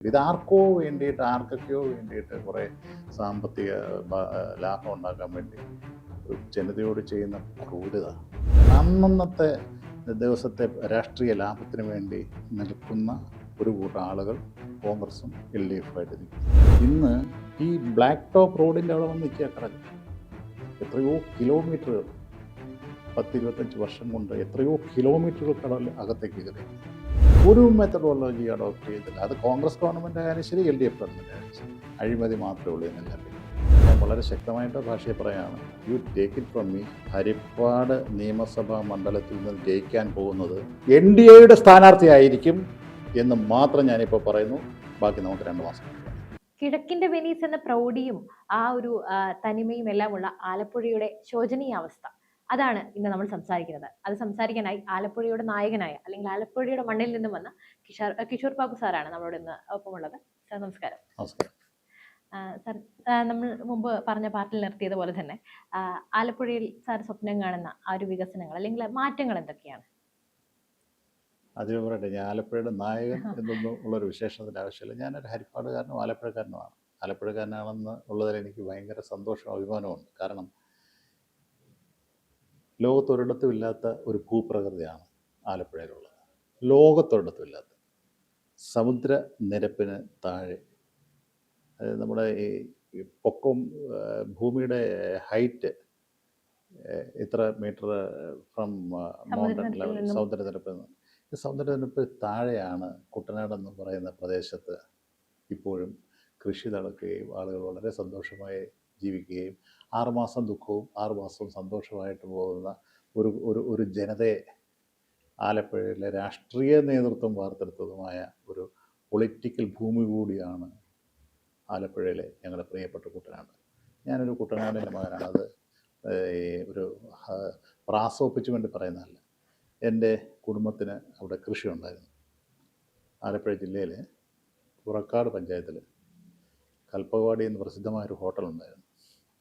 ഇതാർക്കോ വേണ്ടിയിട്ട് ആർക്കൊക്കെയോ വേണ്ടിയിട്ട് കുറേ സാമ്പത്തിക ലാഭം ഉണ്ടാക്കാൻ വേണ്ടി ഒരു ജനതയോട് ചെയ്യുന്ന ക്രൂരത. അന്നന്നത്തെ ദിവസത്തെ രാഷ്ട്രീയ ലാഭത്തിന് വേണ്ടി നിൽക്കുന്ന ഒരു കൂട്ടം ആളുകൾ കോൺഗ്രസും എൽ ഡി എഫുമായിട്ട് നിൽക്കും. ഇന്ന് ഈ ബ്ലാക്ക് ടോപ്പ് റോഡിൻ്റെ അവിടെ വന്ന് നിൽക്കുക കിടക്കും. എത്രയോ കിലോമീറ്ററുകൾ 10-25 വർഷം കൊണ്ട് എത്രയോ കിലോമീറ്ററുകൾ കടൽ അകത്തേക്ക് കയറി. ഒരു മെത്തഡോളജി അഡോപ്റ്റ് ചെയ്തില്ല. അത് കോൺഗ്രസ് ഗവൺമെൻറ് ആയാലും ശരി, എൽ ഡി എഫ് ഗവൺമെൻറ് ആയാലും ശരി, അഴിമതി മാത്രമേ ഉള്ളൂ എന്നെല്ലാം. ഞാൻ വളരെ ശക്തമായിട്ട് ഭാഷയെ പറയാണ്, you take it from me. Haripad നിയമസഭാ മണ്ഡലത്തിൽ നിന്ന് ജയിക്കാൻ പോകുന്നത് എൻ ഡി എയുടെ സ്ഥാനാർത്ഥിയായിരിക്കും എന്ന് മാത്രം ഞാനിപ്പോൾ പറയുന്നു. ബാക്കി നമുക്ക് 2 മാസം. കിഴക്കിന്റെ വെനീസ് എന്ന പ്രൗഢിയും ആ ഒരു തനിമയും എല്ലാമുള്ള ആലപ്പുഴയുടെ ശോചനീയാവസ്ഥ, അതാണ് ഇന്ന് നമ്മൾ സംസാരിക്കുന്നത്. അത് സംസാരിക്കാനായി ആലപ്പുഴയുടെ നായകനായ, അല്ലെങ്കിൽ ആലപ്പുഴയുടെ മണ്ണിൽ നിന്നും വന്ന കിഷോർ ബാബു സാറാണ് നമ്മളോട് ഇന്ന് ഒപ്പമുള്ളത്. സാർ നമസ്കാരം. നമസ്കാരം സാർ, നമ്മൾ മുമ്പ് പറഞ്ഞ പാർട്ടിൽ നിർത്തിയതുപോലെ തന്നെ ആലപ്പുഴയിൽ സാർ സ്വപ്നം കാണുന്ന ആ ഒരു വികസനങ്ങൾ അല്ലെങ്കിൽ മാറ്റങ്ങൾ എന്തൊക്കെയാണ്? അതിന് പറയട്ടെ, ഞാൻ ആലപ്പുഴയുടെ നായകൻ എന്നൊന്നും ഉള്ളൊരു വിശേഷത്തിൻ്റെ ആവശ്യമില്ല. ഞാനൊരു ഹരിപ്പാടുകാരനും ആലപ്പുഴക്കാരനുമാണ്. ആലപ്പുഴക്കാരനാണെന്ന് ഉള്ളതിൽ എനിക്ക് ഭയങ്കര സന്തോഷവും അഭിമാനമുണ്ട്. കാരണം ലോകത്തൊരിടത്തും ഇല്ലാത്ത ഒരു ഭൂപ്രകൃതിയാണ് ആലപ്പുഴയിലുള്ളത്. ലോകത്തൊരിടത്തും ഇല്ലാത്ത സമുദ്ര നിരപ്പിന് താഴെ, നമ്മുടെ ഈ പൊക്കം, ഭൂമിയുടെ ഹൈറ്റ് ഇത്ര മീറ്റർ ഫ്രം മൗണ്ടൻ ലെവൽ, സമുദ്രനിരപ്പിൽ നിന്ന്. ഈ സമുദ്രനിരപ്പ് താഴെയാണ് കുട്ടനാട് എന്ന് പറയുന്ന പ്രദേശത്ത് ഇപ്പോഴും കൃഷി നടക്കുകയും ആളുകൾ വളരെ സന്തോഷമായി ജീവിക്കുകയും 6 മാസം ദുഃഖവും 6 മാസവും സന്തോഷമായിട്ട് പോകുന്ന ഒരു ജനതയെ ആലപ്പുഴയിലെ രാഷ്ട്രീയ നേതൃത്വം വാർത്തെടുത്തതുമായ ഒരു പൊളിറ്റിക്കൽ ഭൂമി കൂടിയാണ് ആലപ്പുഴയിലെ ഞങ്ങളുടെ പ്രിയപ്പെട്ട കുട്ടനാട്. ഞാനൊരു കുട്ടനാടിൻ്റെ മകനാണ്. അത് ഒരു പ്രാസോപ്പിച്ച് വേണ്ടി പറയുന്നതല്ല. എൻ്റെ കുടുംബത്തിന് അവിടെ കൃഷി ഉണ്ടായിരുന്നു. ആലപ്പുഴ ജില്ലയിലെ പുറക്കാട് പഞ്ചായത്തിൽ കൽപ്പകവാടി എന്ന് പ്രസിദ്ധമായൊരു ഹോട്ടലുണ്ടായിരുന്നു.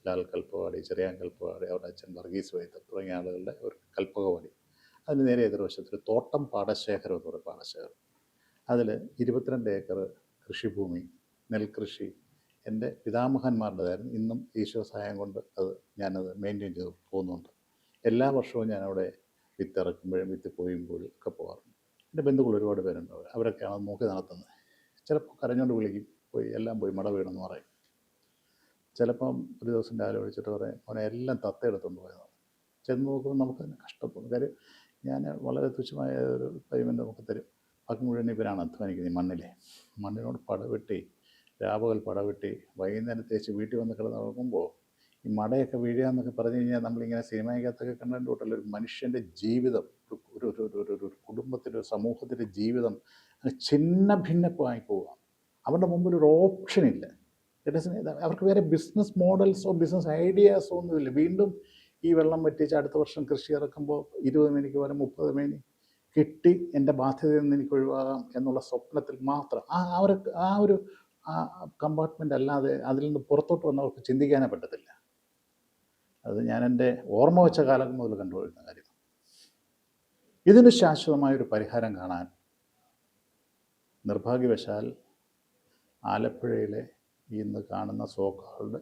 ലാൽ കൽപ്പകവാടി, ചെറിയാൻ കൽപ്പകവാടി, അവരുടെ അച്ഛൻ വർഗീസ് വൈദ്യർ തുടങ്ങിയ ആളുകളുടെ ഒരു കൽപ്പകവാടി. അതിന് നേരെ എതിർവശത്തൊരു തോട്ടം പാടശേഖരം എന്ന് പറയുന്ന പാടശേഖരം. അതിൽ 22 ഏക്കർ കൃഷിഭൂമി, നെൽകൃഷി എൻ്റെ പിതാമഹന്മാരുടേതായിരുന്നു. ഇന്നും ഈശ്വര സഹായം കൊണ്ട് ഞാനത് മെയിൻറ്റെയിൻ ചെയ്ത് പോകുന്നുണ്ട്. എല്ലാ വർഷവും ഞാനവിടെ വിത്ത് ഇറക്കുമ്പോഴും വിത്ത് പോയുമ്പോഴും ഒക്കെ പോകാറുണ്ട്. എൻ്റെ ബന്ധുക്കൾ ഒരുപാട് പേരുണ്ട്. അവരൊക്കെയാണ് അത് നോക്കി നടത്തുന്നത്. ചിലപ്പോൾ കരഞ്ഞുകൊണ്ട് വിളിക്കും, എല്ലാം പോയി മട വീണെന്ന് പറയും. ചിലപ്പം ഒരു ദിവസം രാവിലെ വിളിച്ചിട്ട് പറയും, അവനെ എല്ലാം തത്ത എടുത്തുകൊണ്ട് പോയെന്ന് പറയും. ചെന്ന് നോക്കുമ്പോൾ നമുക്ക് തന്നെ കഷ്ടപ്പെടും. കാര്യം ഞാൻ വളരെ തുച്ഛമായ ഒരു പേയ്മെൻറ്റ് നമുക്ക് തരും. ബാക്കി മുഴുവൻ ഇവരാണ് അധ്വാനിക്കുന്നത്. ഈ മണ്ണിനോട് പടവെട്ടി, രാവുകൾ പടവെട്ടി, വൈകുന്നേരം തേച്ച് വീട്ടിൽ വന്ന് കിടന്ന് നോക്കുമ്പോൾ ഈ മടയൊക്കെ വീഴുക എന്നൊക്കെ പറഞ്ഞു കഴിഞ്ഞാൽ നമ്മളിങ്ങനെ സിനിമയ്ക്കകത്തൊക്കെ കണ്ടു കൂട്ടല്ല. ഒരു മനുഷ്യൻ്റെ ജീവിതം, ഒരു കുടുംബത്തിൻ്റെ, ഒരു സമൂഹത്തിൻ്റെ ജീവിതം ഛിന്ന ഭിന്നപ്പമായി പോവുക. അവരുടെ മുമ്പിൽ ഒരു ഓപ്ഷൻ ഇല്ല. അവർക്ക് വേറെ ബിസിനസ് മോഡൽസോ ബിസിനസ് ഐഡിയാസോ ഒന്നുമില്ല. വീണ്ടും ഈ വെള്ളം വറ്റിച്ച് അടുത്ത വർഷം കൃഷി ഇറക്കുമ്പോൾ 20 മേനിക്ക് പകരം 30 മേനി കിട്ടി എൻ്റെ ബാധ്യതയിൽ നിന്ന് എനിക്ക് ഒഴിവാകാം എന്നുള്ള സ്വപ്നത്തിൽ മാത്രം ആ ഒരു കമ്പാർട്ട്മെൻ്റ് അല്ലാതെ അതിൽ നിന്ന് പുറത്തോട്ട് വന്നവർക്ക് ചിന്തിക്കാനേ പറ്റത്തില്ല. അത് ഞാൻ എൻ്റെ ഓർമ്മ വെച്ച കാലം മുതൽ കണ്ടുപോയിരുന്ന കാര്യം. ഇതിന് ശാശ്വതമായൊരു പരിഹാരം കാണാൻ നിർഭാഗ്യവശാൽ ആലപ്പുഴയിലെ ഇന്ന് കാണുന്ന സോക്കാളുടെ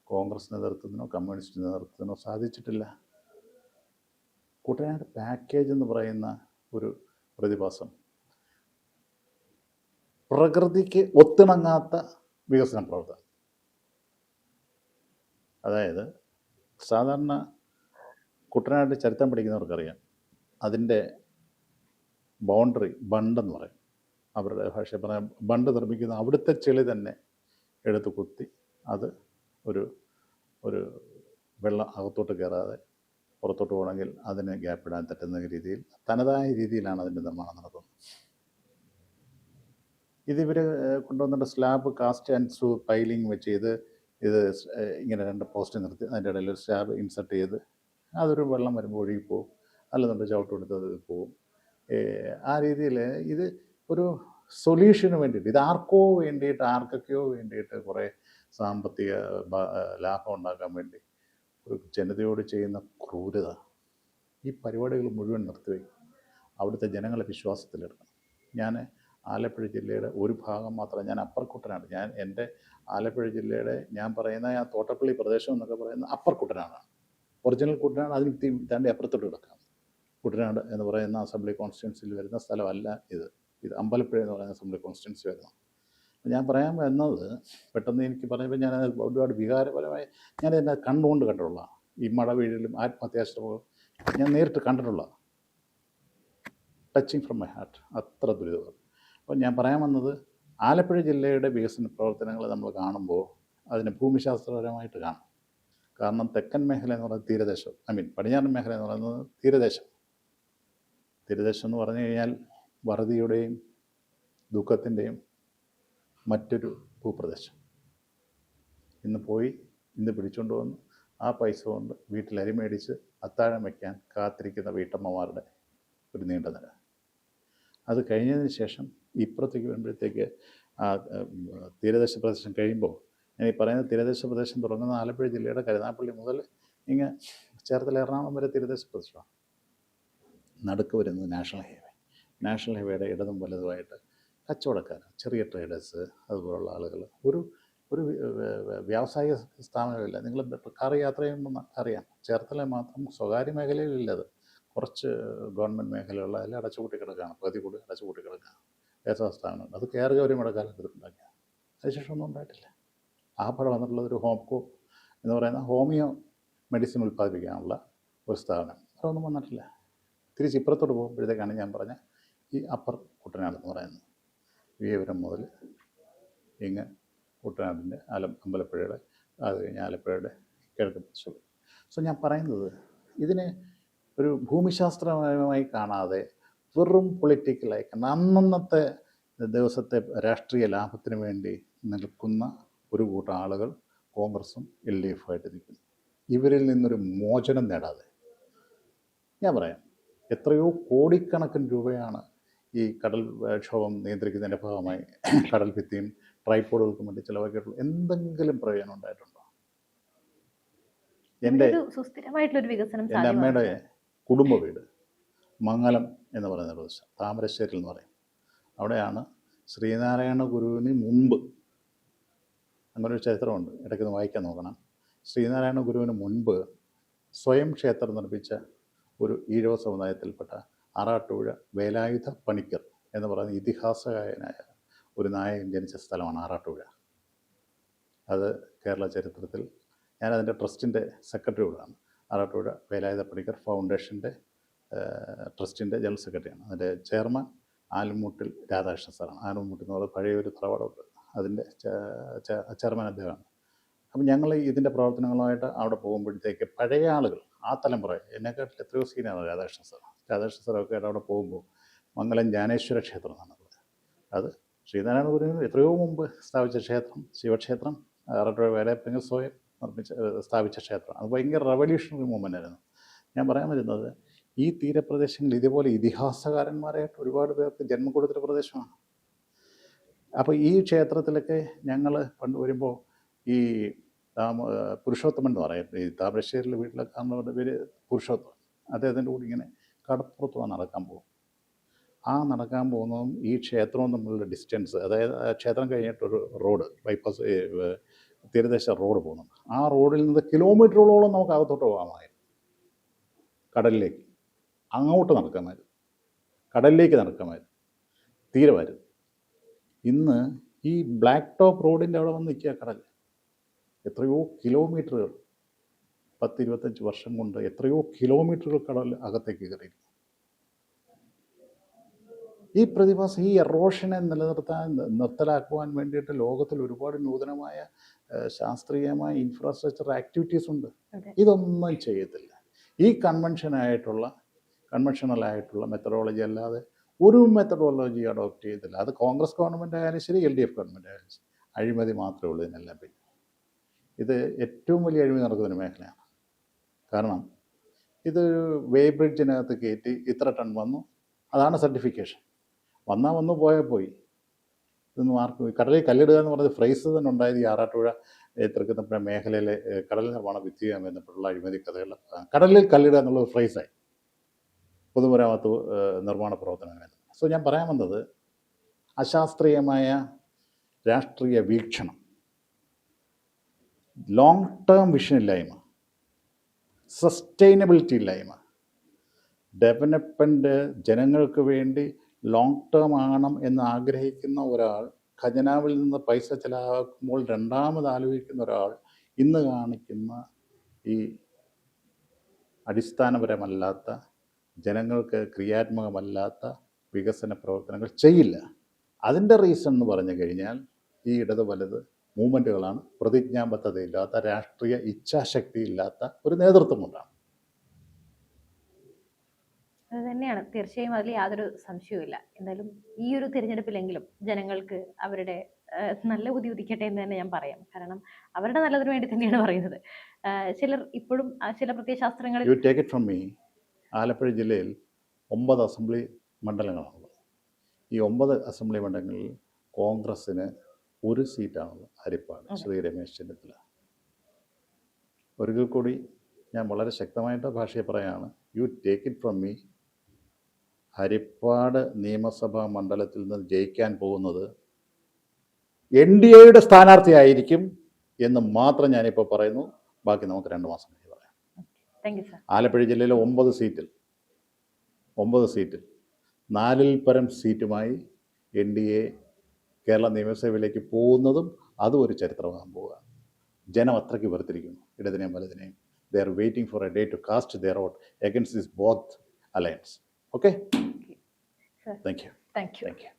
കോൺഗ്രസ് നേതൃത്വത്തിനോ കമ്മ്യൂണിസ്റ്റ് നേതൃത്വത്തിനോ സാധിച്ചിട്ടില്ല. കുട്ടനാട് പാക്കേജ് എന്ന് പറയുന്ന ഒരു പ്രതിഭാസം പ്രകൃതിക്ക് ഒത്തിണങ്ങാത്ത വികസന പ്രവർത്തനം. അതായത് സാധാരണ കുട്ടനാട് ചരിത്രം പഠിക്കുന്നവർക്കറിയാം, അതിൻ്റെ ബൗണ്ടറി ബണ്ടെന്ന് പറയും. അവരുടെ ഭാഷ പറയാൻ ബണ്ട് നിർമ്മിക്കുന്ന അവിടുത്തെ ചെളി തന്നെ എടുത്ത് കുത്തി അത് ഒരു വെള്ളം അകത്തോട്ട് കയറാതെ പുറത്തോട്ട് പോകണമെങ്കിൽ അതിന് ഗ്യാപ്പിടാൻ പറ്റുന്ന രീതിയിൽ തനതായ രീതിയിലാണ് അതിൻ്റെ നിർമ്മാണം നടത്തുന്നത്. ഇതിവർ കൊണ്ടുവന്നിട്ട് slab cast and through piling വെച്ച് ഇത് ഇങ്ങനെ 2 പോസ്റ്റ് നിർത്തി അതിൻ്റെ ഇടയിൽ ഒരു സ്ലാബ് ഇൻസർട്ട് ചെയ്ത് അതൊരു വെള്ളം വരുമ്പോൾ ഒഴുകി പോകും, അല്ലെന്നുണ്ടെങ്കിൽ ചവിട്ട് കൊടുത്തത് പോകും. ആ രീതിയിൽ ഇത് ഒരു സൊല്യൂഷന് വേണ്ടിയിട്ട്, ഇതാർക്കോ വേണ്ടിയിട്ട് ആർക്കൊക്കെയോ വേണ്ടിയിട്ട് കുറേ സാമ്പത്തിക ലാഭം ഉണ്ടാക്കാൻ വേണ്ടി ഒരു ജനതയോട് ചെയ്യുന്ന ക്രൂരത. ഈ പരിപാടികൾ മുഴുവൻ നിർത്തിവെക്കും. അവിടുത്തെ ജനങ്ങളെ വിശ്വാസത്തിലെടുക്കണം. ഞാൻ ആലപ്പുഴ ജില്ലയുടെ ഒരു ഭാഗം മാത്രം. ഞാൻ അപ്പർ കുട്ടനാട്, എൻ്റെ ആലപ്പുഴ ജില്ലയുടെ ഞാൻ പറയുന്ന ആ തോട്ടപ്പള്ളി പ്രദേശം എന്നൊക്കെ പറയുന്ന അപ്പർ കുട്ടനാടാണ്. ഒറിജിനൽ കുട്ടനാട് അതിന് താണ്ടി അപ്പുറത്തോട്ട് കിടക്കാം. കുട്ടനാട് എന്ന് പറയുന്ന അസംബ്ലി കോൺസ്റ്റിറ്റ്യുവൻസിയിൽ വരുന്ന സ്ഥലമല്ല ഇത് അമ്പലപ്പുഴ എന്ന് പറയുന്ന അസംബ്ലി കോൺസ്റ്റിറ്റ്യുവൻസി വരുന്നത്. ഞാൻ എന്നത് പെട്ടെന്ന് എനിക്ക് പറയുമ്പോൾ ഞാനത് ഒരുപാട് വികാരപരമായി എന്നെ കണ്ടുകൊണ്ട് കണ്ടിട്ടുള്ളതാണ്. ഈ മഴ വീഴലും ആത്മഹത്യാശ്രമവും ഞാൻ നേരിട്ട് കണ്ടിട്ടുള്ളതാണ്. ടച്ചിങ് ഫ്രം മൈ ഹാർട്ട്, അത്ര ദുരിതം. അപ്പോൾ ഞാൻ പറയാൻ വന്നത്, ആലപ്പുഴ ജില്ലയുടെ വികസന പ്രവർത്തനങ്ങൾ നമ്മൾ കാണുമ്പോൾ അതിനെ ഭൂമിശാസ്ത്രപരമായിട്ട് കാണും. കാരണം തെക്കൻ മേഖല എന്ന് പറയുന്നത് തീരദേശം, പടിഞ്ഞാറൻ മേഖല എന്ന് പറയുന്നത് തീരദേശം എന്ന് പറഞ്ഞു കഴിഞ്ഞാൽ വറുതിയുടെയും ദുഃഖത്തിൻ്റെയും മറ്റൊരു ഭൂപ്രദേശം. ഇന്ന് പിടിച്ചുകൊണ്ട് വന്ന് ആ പൈസ കൊണ്ട് വീട്ടിൽ അരി മേടിച്ച് അത്താഴം വയ്ക്കാൻ കാത്തിരിക്കുന്ന വീട്ടമ്മമാരുടെ ഒരു നീണ്ട നിര. അത് കഴിഞ്ഞതിന് ശേഷം ഇപ്പുറത്തേക്ക് വരുമ്പോഴത്തേക്ക് തീരദേശ പ്രദേശം കഴിയുമ്പോൾ, ഞാൻ ഈ പറയുന്ന തീരദേശ പ്രദേശം തുടങ്ങുന്ന ആലപ്പുഴ ജില്ലയുടെ കരുനാഗപ്പള്ളി മുതൽ ഇങ്ങ് ചേർത്തല എറണാകുളം വരെ തീരദേശ പ്രദേശമാണ്. നടുക്ക് വരുന്നത് നാഷണൽ ഹൈവേയുടെ ഇടതും വലതുമായിട്ട് കച്ചവടക്കാർ, ചെറിയ ട്രേഡേഴ്സ്, അതുപോലുള്ള ആളുകൾ. ഒരു വ്യാവസായിക സ്ഥാപനമില്ല. നിങ്ങൾ കാർ യാത്ര ചെയ്യുമ്പോൾ അറിയാം, ചേർത്തല മാത്രം സ്വകാര്യ മേഖലയിലില്ലത്, കുറച്ച് ഗവൺമെൻറ് മേഖലയുള്ള എല്ലാം അടച്ചുപൂട്ടി കിടക്കുകയാണ്, പകുതി കൂടി അടച്ചുപൂട്ടി കിടക്കുകയാണ് വ്യാവസായ സ്ഥാപനങ്ങൾ. അത് കയറുകയവരും മഴക്കാലത്ത് ഉണ്ടാക്കിയാണ്. അതിനുശേഷം ഒന്നും ഉണ്ടായിട്ടില്ല. ആകപ്പാടെ വന്നിട്ടുള്ളത് ഒരു ഹോംകോ എന്ന് പറയുന്ന ഹോമിയോ മെഡിസിൻ ഉൽപ്പാദിപ്പിക്കാനുള്ള ഒരു സ്ഥാപനം. അതൊന്നും വന്നിട്ടില്ല. തിരിച്ച് ഇപ്പുറത്തോട്ട് പോകുമ്പോഴത്തേക്കാണ് ഞാൻ പറഞ്ഞ ഈ അപ്പർ കുട്ടനാട് എന്ന് പറയുന്നത്. വിയപുരം മുതൽ ഇങ്ങ് കുട്ടനാടിൻ്റെ അമ്പലപ്പുഴയുടെ, അത് കഴിഞ്ഞ് ആലപ്പുഴയുടെ കിഴക്ക് പ്രദേശം. സോ ഞാൻ പറയുന്നത്, ഇതിനെ ഒരു ഭൂമിശാസ്ത്രപരമായി കാണാതെ വെറും പൊളിറ്റിക്കലായി അന്നന്നത്തെ ദിവസത്തെ രാഷ്ട്രീയ ലാഭത്തിന് വേണ്ടി നിൽക്കുന്ന ഒരു കൂട്ടം ആളുകൾ കോൺഗ്രസും LDF-ആയിട്ട് നിൽക്കുന്നു. ഇവരിൽ നിന്നൊരു മോചനം നേടാതെ, ഞാൻ പറയാം, എത്രയോ കോടിക്കണക്കിന് രൂപയാണ് ഈ കടൽക്ഷോഭം നിയന്ത്രിക്കുന്നതിൻ്റെ ഭാഗമായി കടൽ ഭിത്തിയും ട്രൈപോഡുകൾക്കും വേണ്ടി ചിലവാക്കിയിട്ടുള്ള. എന്തെങ്കിലും പ്രയോജനം ഉണ്ടായിട്ടുണ്ടോ? എൻ്റെ അമ്മയുടെ കുടുംബ വീട് മംഗലം എന്ന് പറയുന്ന പ്രദേശം, താമരശ്ശേരിൽ എന്ന് പറയും. അവിടെയാണ് ശ്രീനാരായണ ഗുരുവിന് മുമ്പ്, അങ്ങനൊരു ചരിത്രമുണ്ട്, ഇടയ്ക്കൊന്ന് വായിക്കാൻ നോക്കണം. ശ്രീനാരായണ ഗുരുവിന് മുൻപ് സ്വയം ക്ഷേത്രം നിർമ്മിച്ച ഒരു ഈഴവ സമുദായത്തിൽപ്പെട്ട ആറാട്ടുപുഴ വേലായുധ പണിക്കർ എന്ന് പറയുന്ന ഇതിഹാസകാരനായ ഒരു നായകൻ ജനിച്ച സ്ഥലമാണ് ആറാട്ടുപുഴ. അത് കേരള ചരിത്രത്തിൽ, ഞാനതിൻ്റെ ട്രസ്റ്റിൻ്റെ സെക്രട്ടറി കൂടെയാണ്. ആറാട്ടുപുഴ വേലായുധ പണിക്കർ ഫൗണ്ടേഷൻ്റെ ട്രസ്റ്റിൻ്റെ ജനറൽ സെക്രട്ടറിയാണ്. അതിൻ്റെ ചെയർമാൻ ആലുംമൂട്ടിൽ രാധാകൃഷ്ണൻ സാറാണ്. ആലുംമൂട്ടിൽ എന്ന് പറയുന്നത് പഴയൊരു തറവാടുണ്ട്, അതിൻ്റെ ചെയർമാൻ അദ്ദേഹമാണ്. അപ്പം ഞങ്ങൾ ഇതിൻ്റെ പ്രവർത്തനങ്ങളുമായിട്ട് അവിടെ പോകുമ്പോഴത്തേക്ക് പഴയ ആളുകൾ, ആ തലമുറ, എന്നെക്കാട്ടിൽ എത്രയോ സീനിയറാണ് രാധാകൃഷ്ണൻ സാറൊക്കെ ആയിട്ട് അവിടെ പോകുമ്പോൾ മംഗലം ജ്ഞാനേശ്വര ക്ഷേത്രം എന്നുള്ളത്, അത് ശ്രീനാരായണ ഗുരുവിന് എത്രയോ മുമ്പ് സ്ഥാപിച്ച ക്ഷേത്രം, ശിവക്ഷേത്രം, ആറാട്ടുപുഴ വേലായുധ സ്വയം സ്ഥാപിച്ച ക്ഷേത്രം. അത് ഭയങ്കര റവല്യൂഷണറി മൂവ്മെൻ്റ് ആയിരുന്നു. ഞാൻ പറയാൻ വരുന്നത്, ഈ തീരപ്രദേശങ്ങളിൽ ഇതുപോലെ ഇതിഹാസകാരന്മാരായിട്ട് ഒരുപാട് പേർക്ക് ജന്മം കൊടുത്തൊരു പ്രദേശമാണ്. അപ്പോൾ ഈ ക്ഷേത്രത്തിലൊക്കെ ഞങ്ങൾ പണ്ട് വരുമ്പോൾ ഈ പുരുഷോത്തമൻ എന്ന് പറയും, ഈ താമരശ്ശേരിയിലെ വീട്ടിലൊക്കെ കാണുന്നവരുടെ പേര് പുരുഷോത്തമൻ, അദ്ദേഹത്തിൻ്റെ കൂടി ഇങ്ങനെ കടപ്പുറത്ത് നടക്കാൻ പോകും. ആ നടക്കാൻ പോകുന്നതും ഈ ക്ഷേത്രവും തമ്മിലുള്ള ഡിസ്റ്റൻസ്, അതായത് ക്ഷേത്രം കഴിഞ്ഞിട്ടൊരു റോഡ്, ബൈപ്പാസ് തീരദേശ റോഡ് പോകുന്നുണ്ട്. ആ റോഡിൽ നിന്ന് കിലോമീറ്ററുകളോളം നമുക്ക് അകത്തോട്ട് പോകാമായിരുന്നു. കടലിലേക്ക് അങ്ങോട്ട് നടക്കാമായിരുന്നു, കടലിലേക്ക് നടക്കാമായിരുന്നു, തീരമായിരുന്നു. ഇന്ന് ഈ ബ്ലാക്ക് ടോപ്പ് റോഡിൻ്റെ അവിടെ വന്ന് നിൽക്കുക കടൽ. എത്രയോ കിലോമീറ്ററുകൾ, 10-25 വർഷം കൊണ്ട് എത്രയോ കിലോമീറ്ററുകൾ കടൽ അകത്തേക്ക് കയറിയിരുന്നു. ഈ പ്രതിഭാസം, ഈ എറോഷനെ നിർത്തലാക്കുവാൻ വേണ്ടിയിട്ട് ലോകത്തിൽ ഒരുപാട് നൂതനമായ ശാസ്ത്രീയമായ ഇൻഫ്രാസ്ട്രക്ചർ ആക്ടിവിറ്റീസ് ഉണ്ട്. ഇതൊന്നും ചെയ്യത്തില്ല. ഈ കൺവെൻഷണലായിട്ടുള്ള മെത്തഡോളജി അല്ലാതെ ഒരു മെത്തഡോളജി അഡോപ്റ്റ് ചെയ്തില്ല. അത് കോൺഗ്രസ് ഗവൺമെൻറ് ആയാലും ശരി, LDF ഗവൺമെൻറ് ആയാലും ശരി, അഴിമതി മാത്രമേ ഉള്ളൂ ഇതിനെല്ലാം. പിന്നെ ഇത് ഏറ്റവും വലിയ അഴിമതി നടക്കുന്നൊരു മേഖലയാണ്. കാരണം ഇത് വേ ബ്രിഡ്ജിനകത്ത് കയറ്റി ഇത്ര ടൺ വന്നു, അതാണ് സർട്ടിഫിക്കേഷൻ. വന്നു പോയാൽ പോയി. ഇതൊന്നും ആർക്കും, കടലിൽ കല്ലിടുക എന്ന് പറഞ്ഞത് ഫ്രൈസ് തന്നെ ഉണ്ടായത് ഈ ആറാട്ടുപുഴ തൃക്കുന്നപ്പുഴ മേഖലയിലെ കടൽ നിർമ്മാണ ഭിത്തിയുമായി ബന്ധപ്പെട്ടുള്ള അഴിമതി കഥകൾ. കടലിൽ കല്ലിടുക എന്നുള്ള ഫ്രൈസായി പൊതുമരാമത്ത് നിർമ്മാണ പ്രവർത്തനങ്ങൾ. സോ ഞാൻ പറയാൻ വന്നത്, അശാസ്ത്രീയമായ രാഷ്ട്രീയ വീക്ഷണം, ലോങ് ടേം വിഷൻ ഇല്ലായ്മ, സസ്റ്റൈനബിലിറ്റി ഇല്ലായ്മ. ഡെവലപ്മെൻറ്റ് ജനങ്ങൾക്ക് വേണ്ടി ലോങ് ടേം ആകണം എന്ന് ആഗ്രഹിക്കുന്ന ഒരാൾ, ഖജനാവിൽ നിന്ന് പൈസ ചിലവാക്കുമ്പോൾ രണ്ടാമത് ആലോചിക്കുന്ന ഒരാൾ ഇന്ന് കാണിക്കുന്ന ഈ അടിസ്ഥാനപരമല്ലാത്ത, ജനങ്ങൾക്ക് ക്രിയാത്മകമല്ലാത്ത വികസന പ്രവർത്തനങ്ങൾ ചെയ്യില്ല. അതിൻ്റെ റീസൺ എന്ന് പറഞ്ഞു കഴിഞ്ഞാൽ ഈ ഇടത് വലത് മൂവ്മെൻറ്റുകളാണ്. പ്രതിജ്ഞാബദ്ധതയില്ലാത്ത, രാഷ്ട്രീയ ഇച്ഛാശക്തി ഇല്ലാത്ത ഒരു നേതൃത്വം കൊണ്ടാണ്. അത് തന്നെയാണ്, തീർച്ചയായും അതിൽ യാതൊരു സംശയവുമില്ല. എന്തായാലും ഈ ഒരു തിരഞ്ഞെടുപ്പിലെങ്കിലും ജനങ്ങൾക്ക് അവരുടെ നല്ല ബുദ്ധി ഉദിക്കട്ടെ എന്ന് തന്നെ ഞാൻ പറയാം. കാരണം അവരുടെ നല്ലതിന് വേണ്ടി തന്നെയാണ് പറയുന്നത്. ചിലർ ഇപ്പോഴും ചില പ്രത്യയശാസ്ത്രങ്ങളിൽ you take it from me, Alappuzha ജില്ലയിൽ 9 അസംബ്ലി മണ്ഡലങ്ങളാണുള്ളത്. ഈ 9 അസംബ്ലി മണ്ഡലങ്ങളിൽ കോൺഗ്രസ്സിന് 1 സീറ്റാണുള്ളത്, ഹരിപ്പാട്, ശ്രീ രമേശ് ചെന്നിത്തല. ഒരിക്കൽ കൂടി ഞാൻ വളരെ ശക്തമായിട്ട് ഭാഷയെ പറയുകയാണ്, you take it from me, Haripad നിയമസഭാ മണ്ഡലത്തിൽ നിന്ന് ജയിക്കാൻ പോകുന്നത് NDAയുടെ സ്ഥാനാർത്ഥിയായിരിക്കും എന്ന് മാത്രം ഞാനിപ്പോൾ പറയുന്നു. ബാക്കി നമുക്ക് 2 മാസം കഴിഞ്ഞ് പറയാം. Thank you sir. ആലപ്പുഴ ജില്ലയിലെ 9 സീറ്റിൽ 4-ൽ പരം സീറ്റുമായി NDA കേരള നിയമസഭയിലേക്ക് പോകുന്നതും അതും ഒരു ചരിത്രമാകാൻ പോവുക. ജനം അത്രയ്ക്ക് വെറുത്തിരിക്കുന്നു ഇടതിനെയും വലതിനെയും. They are waiting for a day to cast their vote against this both alliance. Okay? Sir. Thank you. Thank you. Thank you.